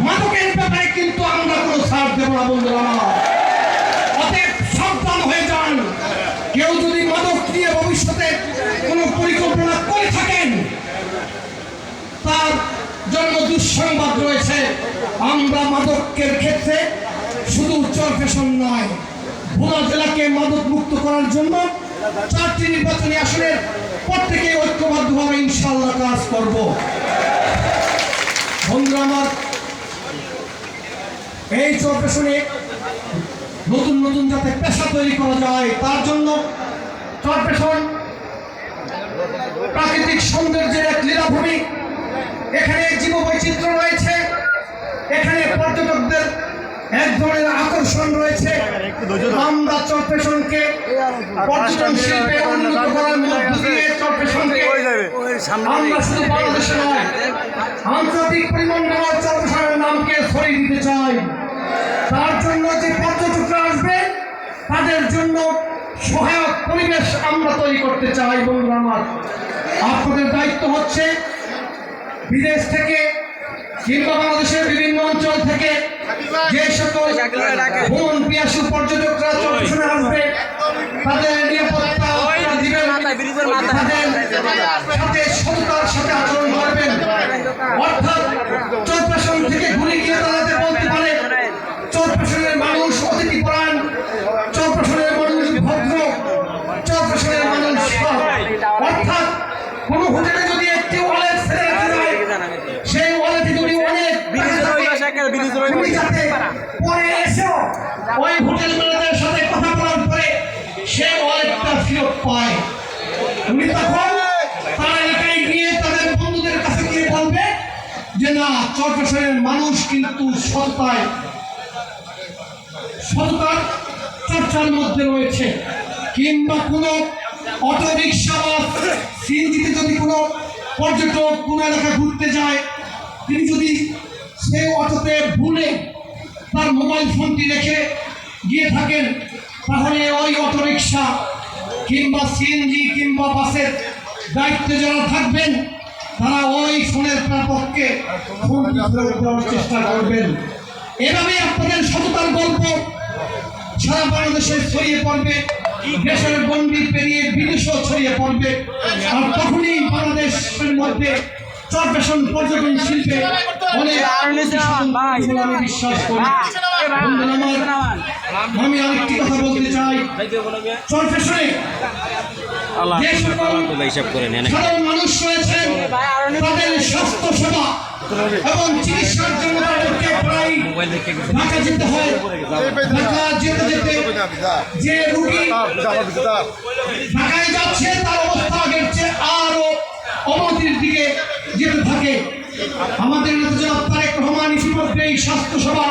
মাদকের ব্যাপারে কিন্তু আমরা কোনো ছাড় দেব না বন্ধুরা। অতএব সাবধান হয়ে যান। কেউ যদি মাদক নিয়ে ভবিষ্যতে কোনো পরিকল্পনা করে থাকেন, তার জন্য দুঃসংবাদ রয়েছে। আমরা মাদকের ক্ষেত্রে শুধু চরফ্যাশন নয়, ভোলা জেলাকে মাদক মুক্ত করার জন্য 4টি নির্বাচনী আসনের প্রত্যেকে ঐক্যবদ্ধভাবে ইনশাআল্লাহ কাজ করব। বন্ধুরা আমার, এই চরফ্যাশনে নতুন নতুন যাতে পেশা তৈরি করা যায়, তার জন্য চরফ্যাশন প্রাকৃতিক সৌন্দর্যের এক লীলাভূমি। এখানে জীববৈচিত্র্য রয়েছে, এখানে পর্যটকদের এক ধরনের আকর্ষণ রয়েছে। আমরা চরফ্যাশনকে পর্যটন শিল্পে উন্নত করার মধ্য দিয়ে চরফ্যাশনকে আমরা শুধু বাংলাদেশে নয়, আন্তর্জাতিক পরিমণ্ডলে চরফ্যাশনের নামকে ছড়িয়ে দিতে চাই। তার জন্য যে পর্যটকরা আসবে, তাদের জন্য সহায়ক পরিবেশ আমরা তৈরি করতে চাই। বন্ধুরা আমার, আপনাদের দায়িত্ব হচ্ছে বিদেশ থেকে কিংবা বাংলাদেশের বিভিন্ন অঞ্চল থেকে যে সকল ভ্রমণ পিয়াসু পর্যটকরা চরফ্যাশনে আসবে, তাদের নিরাপত্তা দিবেন, তাদের সাথে সততার সাথে আচরণ করবেন। অর্থাৎ চরফ্যাশন থেকে ঘুরে গিয়ে তাদের বলতে পারে চরফ্যাশনের মানুষ অতিথিপরায়ণ, চরফ্যাশনের মানুষ ভদ্র, চরফ্যাশনের মানুষ সৎ। অর্থাৎ কোনো হোটেলে যদি একটি ওয়ালেট ফেলে রাখা যায়, সেই ওয়ালেটে যদি অনেক পরে এসেও ওই হোটেলগুলোদের সাথে কথা বলার পরে সেই ওয়ালেটটা ফেরত পায়, উনি তখন তার এলাকায় গিয়ে তাদের বন্ধুদের কাছে গিয়ে বলবে যে না, চরফ্যাশনের মানুষ কিন্তু সততার চর্চার মধ্যে রয়েছে। কিংবা কোনো অটো রিক্সা বা সিএনজিতে যদি কোনো পর্যটক কোনো এলাকা ঘুরতে যায়, তিনি যদি সেই অটোতে ভুলে তার মোবাইল ফোনটি রেখে গিয়ে থাকেন, তাহলে ওই অটো রিক্সা কিংবা সিএনজি কিংবা বাসের দায়িত্বে যারা থাকবেন, তারা ওই ফোনের প্রাপককে ফোন দেওয়ার চেষ্টা করবেন। এভাবে আপনাদের সততার গল্প সারা বাংলাদেশে ছড়িয়ে পড়বে, দেশের গণ্ডি পেরিয়ে বিদেশেও ছড়িয়ে পড়বে। আর তখনই বাংলাদেশের মধ্যে চরফ্যাশন পর্যটন শিল্পে অনেক আমি বিশ্বাস করি। আমি আরেকটি কথা বলতে চাই, চরফ্যাশনে যে সকল সাধারণ মানুষ রয়েছেন, তাদের স্বাস্থ্য সেবা এবং চিকিৎসার জন্য তাদেরকে প্রায় ঢাকা যেতে হয়। ঢাকা যেতে যেতে যে রোগী ঢাকায় যাচ্ছে, তার অবস্থা আগের চেয়ে আরো অবনতির দিকে যেতে থাকে। আমাদের নেতা জনাব তারেক রহমান ইতিমধ্যে এই স্বাস্থ্যসেবা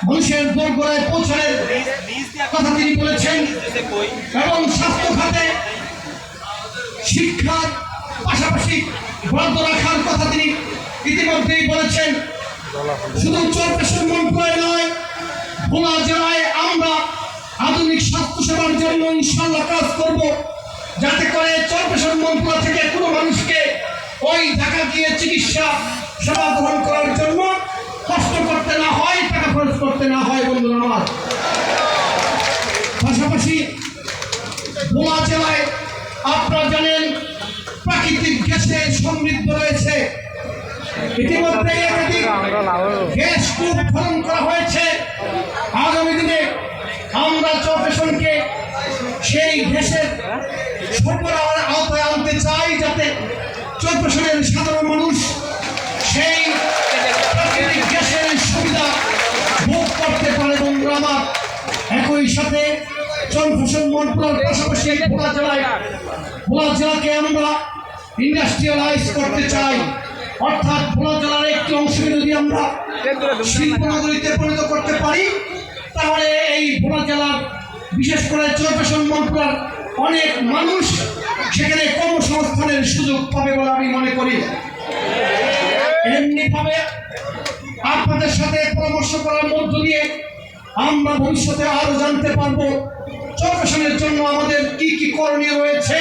মানুষের দোরগোড়ায় পৌঁছানোর কথা তিনি বলেছেন এবং স্বাস্থ্য খাতে শিক্ষার পাশাপাশি বরাদ্দ রাখার কথা তিনি ইতিমধ্যেই বলেছেন। শুধু চরফ্যাশন মন্ত্রণালয় নয়, ভোলা জেলায় আমরা আধুনিক স্বাস্থ্যসেবার জন্য ইনশাআল্লাহ কাজ করব, যাতে করে চরফ্যাশন মন্ত্রণালয় থেকে কোনো মানুষকে ওই ঢাকা গিয়ে চিকিৎসা সেবা গ্রহণ করার জন্য কষ্ট করতে না হয়, টাকা খরচ করতে না হয়। বন্ধুরা আমার, পাশাপাশি ভোলা জেলায় আপনারা জানেন প্রাকৃতিক গ্যাসে সমৃদ্ধ রয়েছে। ইতিমধ্যে একাধিক গ্যাস কূপ খনন করা হয়েছে। আগামী দিনে আমরা চরফ্যাশনকে সেই গ্যাসের সরবরাহের আওতায় আনতে চাই, যাতে চরফ্যাশনের সাধারণ মানুষ সেই প্রাকৃতিক গ্যাসের সুবিধা ভোগ করতে পারে। বন্ধুরা আমার, একই সাথে চরফ্যাশন মন্ত্রণালয়ের পাশাপাশি ভোলা জেলাকে আমরা ইন্ডাস্ট্রিয়ালাইজ করতে চাই। অর্থাৎ ভোলা জেলার একটি অংশকে যদি আমরা শিল্পনগরীতে পরিণত করতে পারি, তাহলে এই ভোলা জেলার বিশেষ করে চরফ্যাশন মন্ত্রণালয়ের অনেক মানুষ সেখানে কর্মসংস্থানের সুযোগ পাবে বলে আমি মনে করি। এমনিভাবে আপনাদের সাথে পরামর্শ করার মধ্য দিয়ে আমরা ভবিষ্যতে আরো জানতে পারবো চরফ্যাশনের জন্য আমাদের কি কি করণীয় রয়েছে,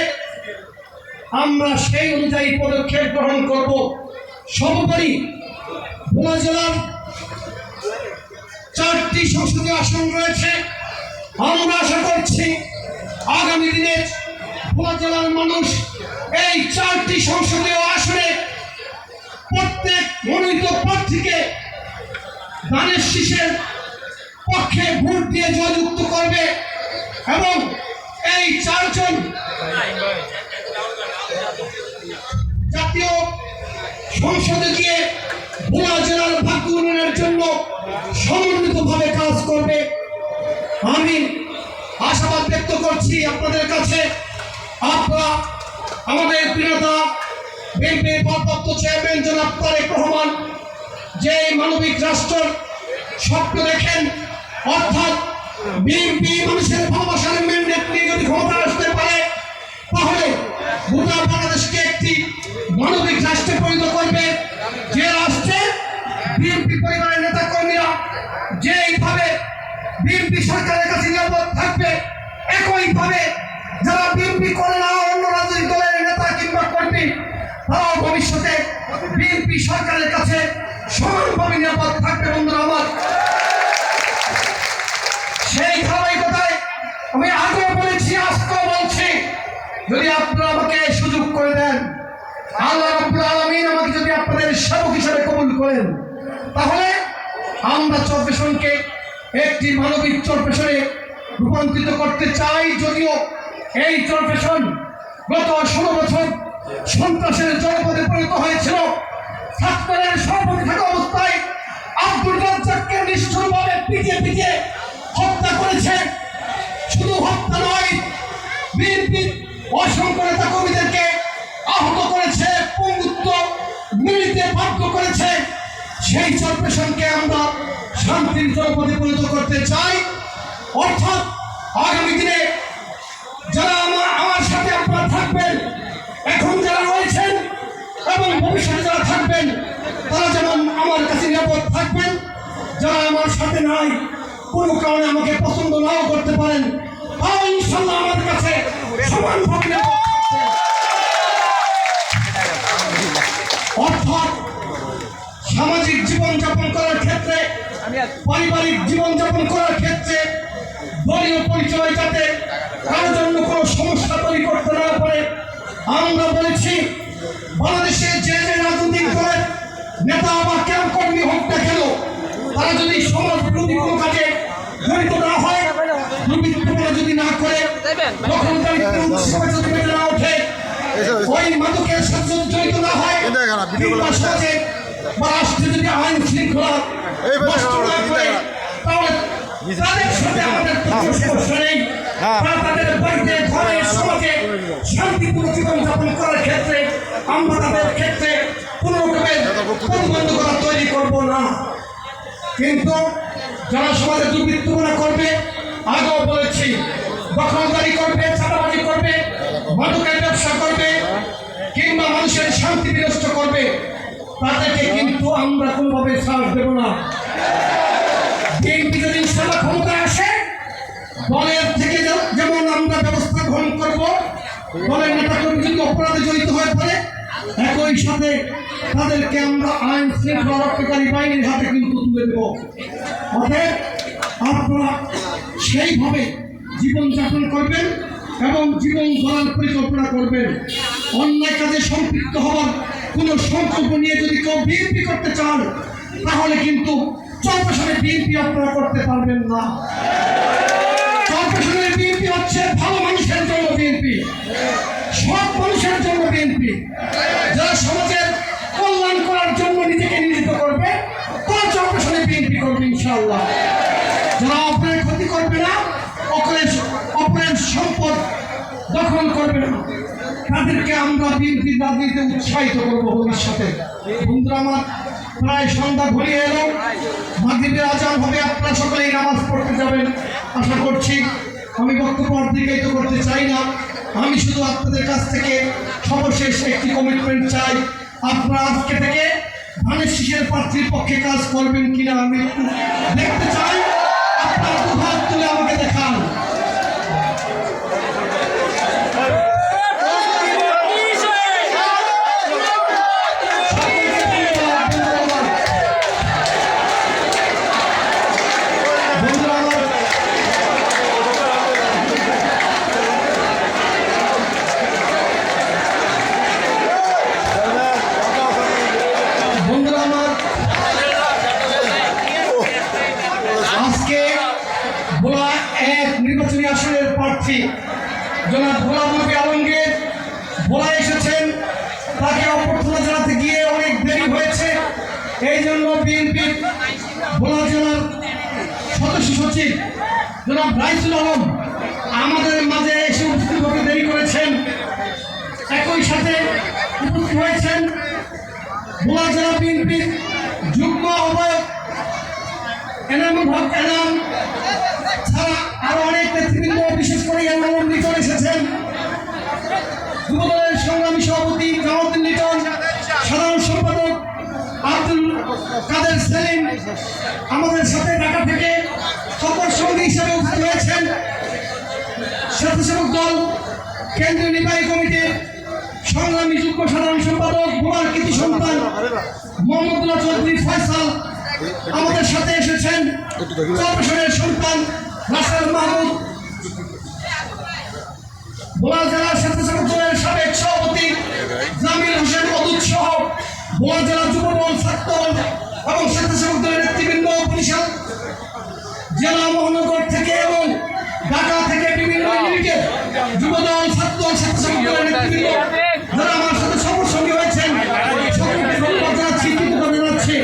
আমরা সেই অনুযায়ী পদক্ষেপ গ্রহণ করব। সর্বোপরি ভোলা জেলার 4টি সংসদীয় আসন রয়েছে। আমরা আশা করছি আগামী দিনে ভোলা জেলার মানুষ এই 4টি সংসদীয় আসনে প্রত্যেক মনোনীত প্রার্থীকে ধানের শীষের পক্ষে ভোট দিয়ে জয়যুক্ত করবে এবং এই 4 জন জাতীয় সংসদে গিয়ে ভোলা জেলার ভাগ্য উন্নয়নের জন্য সমন্বিতভাবে কাজ করবে। আমি আশাবাদ ব্যক্ত করছি আপনাদের কাছে, আপনারা আমাদের প্রিয়তা বিএনপির ভারপ্রাপ্ত চেয়ারম্যান জনাব তারেক রহমান যে মানবিক রাষ্ট্রের স্বপ্ন দেখেন, অর্থাৎ বিএনপি মানুষের ভালোবাসার ম্যান্ডেট নিয়ে যদি ক্ষমতা আসতে পারে তাহলে গোটা বাংলাদেশকে একটি মানবিক রাষ্ট্রে পরিণত করবে, যে রাষ্ট্রে বিএনপি পরিবারের নেতা কর্মীরা যেইভাবে বিএনপি সরকারের কাছে নিরাপদ থাকবে, একইভাবে যারা বিএনপি করে না অন্য রাজনৈতিক দলের নেতা কিংবা কর্মী তারাও ভবিষ্যতে বিএনপি সরকারের কাছে সমানভাবে নিরাপদ থাকবে। বন্ধুরা আমার, সেই ধারাবাহিকতায় আমি আগেও বলেছি, আজকেও বলছি, যদি আপনারা আমাকে সুযোগ করে দেন, আল্লাহ রাব্বুল আলামিন আমাকে যদি আপনাদের সেবক হিসেবে কবুল করেন, তাহলে আমরা চরপেশনকে একটি মানবিক চরপেশনে রূপান্তরিত করতে চাই। যদিও এই চরপেশন গত 16 বছর সন্ত্রাসের জনপদে পরিণত হয়েছিল। ছাত্রদের সভাপতি থাকা অবস্থায় আব্দুল রাজ্জাককে নিষ্ঠুরভাবে পিটিয়ে হত্যা করেছে। শুধু হত্যা নয়, বিএনপির অসংখ্য নেতা কর্মীদেরকে আহত করেছে, পঙ্গুত্ব মিলিতে বাধ্য করেছে। সেই চরপেশনকে আমরা শান্তির জনপদে পরিণত করতে চাই। অর্থাৎ আগামী দিনে যারা আমার সাথে আপনারা থাকবেন, এখন যারা রয়েছেন এবং ভবিষ্যতে যারা থাকবেন, তারা যেমন আমার কাছে নিরাপদ থাকবেন। যারা আমার সাথে নাই, কোনো কারণে আমাকে পছন্দ নাও করতে পারেন, তাও ইনশাল্লাহ আমার কাছে সমানভাবে নিরাপদ থাকবেন। অর্থাৎ সামাজিক জীবনযাপন করার ক্ষেত্রে, পারিবারিক জীবনযাপন করার ক্ষেত্রে দলীয় পরিচয় যাতে কারোর জন্য কোনো সমস্যা তৈরি করতে না পারে, আমরা বলেছি বাংলাদেশে যে রাজনৈতিক দলের নেতা বা ক্যাম্প কর্মী হোক না কেন, তারা যদি সমাজ বিরোধী কোনো কাজে জড়িত না হয়, দুর্বৃত্তরা যদি না করে, দখলদারিত্ব উৎসবে যদি বেড়ে না ওঠে, ওই মাদকের সাথে জড়িত না হয়, কিংবা সমাজে বা রাষ্ট্রে যদি আইন শৃঙ্খলা নষ্ট না করে, তাহলে তাদের সাথে আমাদের কোনো সমস্যা নেই। তারা তাদের বাড়িতে, ঘরে, সমাজে শান্তিপূর্ণ জীবনযাপন করার ক্ষেত্রে আমরা তাদের ক্ষেত্রে কোনো রকমের প্রতিবন্ধকতা তৈরি করব না। কিন্তু যারা সমাজে দুর্বৃত্তপনা করবে, আগেও বলেছি, দখলদারি করবে, চাঁদাবাজি করবে, মাদকের ব্যবসা করবে, কিংবা মানুষের শান্তি বিনষ্ট করবে, তাদেরকে কিন্তু আমরা কোনোভাবে সাহস দেব না। বিএনপি যদি ইনশাআল্লাহ ক্ষমতায় আসে, দলের থেকে যেমন আমরা ব্যবস্থা গ্রহণ করব, দলের নেতাকর্মী যদি অপরাধে জড়িত হয়ে পড়ে, একই সাথে তাদেরকে আমরা আইন শৃঙ্খলা রক্ষাকারী বাহিনীর হাতে কিন্তু তুলে দেব। অতএব আপনারা সেইভাবে জীবনযাপন করবেন এবং জীবন গড়ার পরিকল্পনা করবেন। অন্যায় কাজে সম্পৃক্ত হওয়ার কোনো সংকল্প নিয়ে যদি কেউ বিএনপি করতে চান, তাহলে কিন্তু চরপেশনে বিএনপি আপনারা করতে পারবেন না। চরপেশনের বিএনপি হচ্ছে ভালো মানুষের জন্য বিএনপি, সব মানুষের জন্য বিএনপি, যারা সমাজের কল্যাণ করার জন্য নিজেকে নিয়োজিত করবে, তারা চরপেশনে বিএনপি করবে ইনশাআল্লাহ। যারা অপরের ক্ষতি করবে না, অপরের সম্পদ দখল করবে না, তাদেরকে আমরা বিএনপির রাজনীতিতে উৎসাহিত করবো ভবিষ্যতে। বন্ধুরা আমার, প্রায় সন্ধ্যা ঘনিয়ে এলো, মাগরিবের আজান হবে, আপনারা সকলেই নামাজ পড়তে যাবেন আশা করছি। আমি বক্তব্য অর্ধেকায়িত করতে চাই না, আমি শুধু আপনাদের কাছ থেকে সর্বশেষ একটি কমিটমেন্ট চাই। আপনারা আজকে থেকে ধানের শীষের প্রার্থীর পক্ষে কাজ করবেন কিনা আমি দেখতে চাই। আপনারা দুহাত তুলে আমাকে দেখান। জনাব গোলাম নবী আলমগীর ভোলা এসেছেন, তাকে অভ্যর্থনা জানাতে গিয়ে অনেক দেরি হয়েছে। এই জন্য বিএনপির ভোলা জেলার সদস্য সচিব জনাব রাইসুল আলম আমাদের মাঝে এসে উপস্থিত হতে দেরি করেছেন। একই সাথে উপস্থিত হয়েছেন ভোলা জেলা বিএনপির যুগ্ম আহ্বায়ক এনামুল হক এনাম ছাড়া আরো অনেক নেতৃবৃন্দ, বিশেষ করে এনামুল লিটন এসেছেন, যুবদলের সংগ্রামী সভাপতি জামাউদ্দিন লিটন, সাধারণ সম্পাদক আব্দুল কাদের সেলিম আমাদের সাথে ঢাকা থেকে সফর সঙ্গী হিসেবে উপস্থিত হয়েছেন। স্বেচ্ছাসেবক দল কেন্দ্রীয় নির্বাহী কমিটির সংগ্রামী যুগ্ম সাধারণ সম্পাদক ভোলার কৃতি সন্তান মোহাম্মদুল্লাহ চৌধুরী ফয়সাল আমাদের সাথে এসেছেন। চরপেশনের সন্তান রাসেল মাহমুদ, ভোলা জেলার স্বেচ্ছাসেবক দলের সাবেক সভাপতি জামিল হোসেন অদূত সহ ভোলা জেলা যুবদল, ছাত্রদল এবং স্বেচ্ছাসেবক দলের নেতৃবৃন্দ, বরিশাল জেলা মহানগর থেকে এবং ঢাকা থেকে বিভিন্ন ইউনিটের যুবদল, ছাত্রদল, স্বেচ্ছাসেবক দলের নেতৃবৃন্দ যারা আমার সাথে সফর সঙ্গী হয়েছেন, সকলকে ধন্যবাদ জানাচ্ছি, কৃতজ্ঞতা জানাচ্ছি।